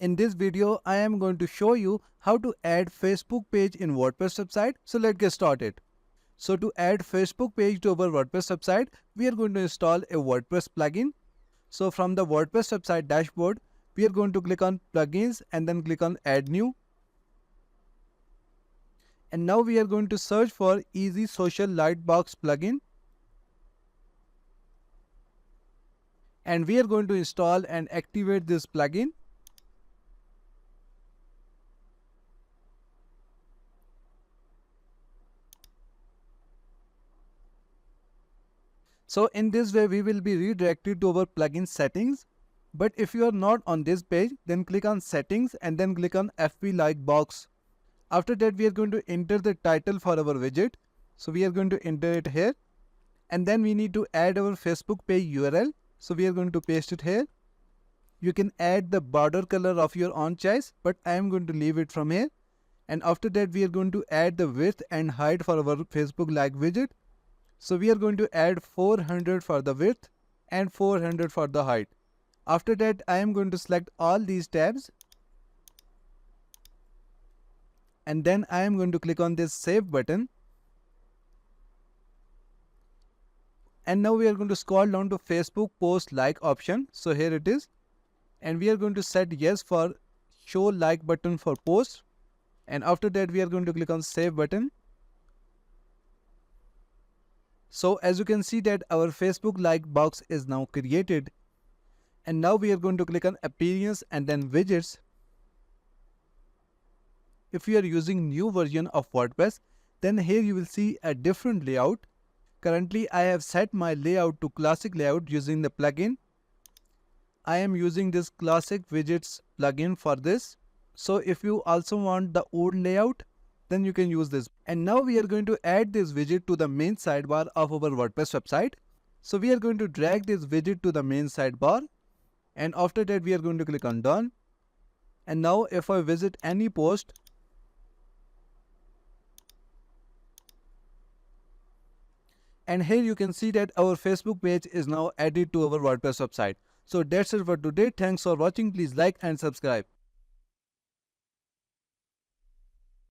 In this video, I am going to show you how to add Facebook page in WordPress website. So let's get started. So to add Facebook page to our WordPress website, we are going to install a WordPress plugin. So from the WordPress website dashboard, we are going to click on plugins and then click on add new. And now we are going to search for Easy Social Lightbox plugin. And we are going to install and activate this plugin. So in this way, we will be redirected to our plugin settings. But if you are not on this page, then click on settings and then click on FB Lightbox. After that, we are going to enter the title for our widget. So we are going to enter it here. And then we need to add our Facebook page URL. So we are going to paste it here. You can add the border color of your own choice, but I am going to leave it from here. And after that, we are going to add the width and height for our Facebook like widget. So we are going to add 400 for the width and 400 for the height. After that, I am going to select all these tabs. And then I am going to click on this save button. And now we are going to scroll down to Facebook post like option. So here it is. And we are going to set yes for show like button for post. And after that, we are going to click on save button. So as you can see that our Facebook like box is now created. And now we are going to click on appearance and then widgets. If you are using new version of WordPress, then here you will see a different layout. Currently, I have set my layout to classic layout using the plugin. I am using this classic widgets plugin for this. So if you also want the old layout, then you can use this. And now we are going to add this widget to the main sidebar of our WordPress website. So we are going to drag this widget to the main sidebar. And after that, we are going to click on done. And now if I visit any post, and here you can see that our Facebook page is now added to our WordPress website. So that's it for today. Thanks for watching. Please like and subscribe.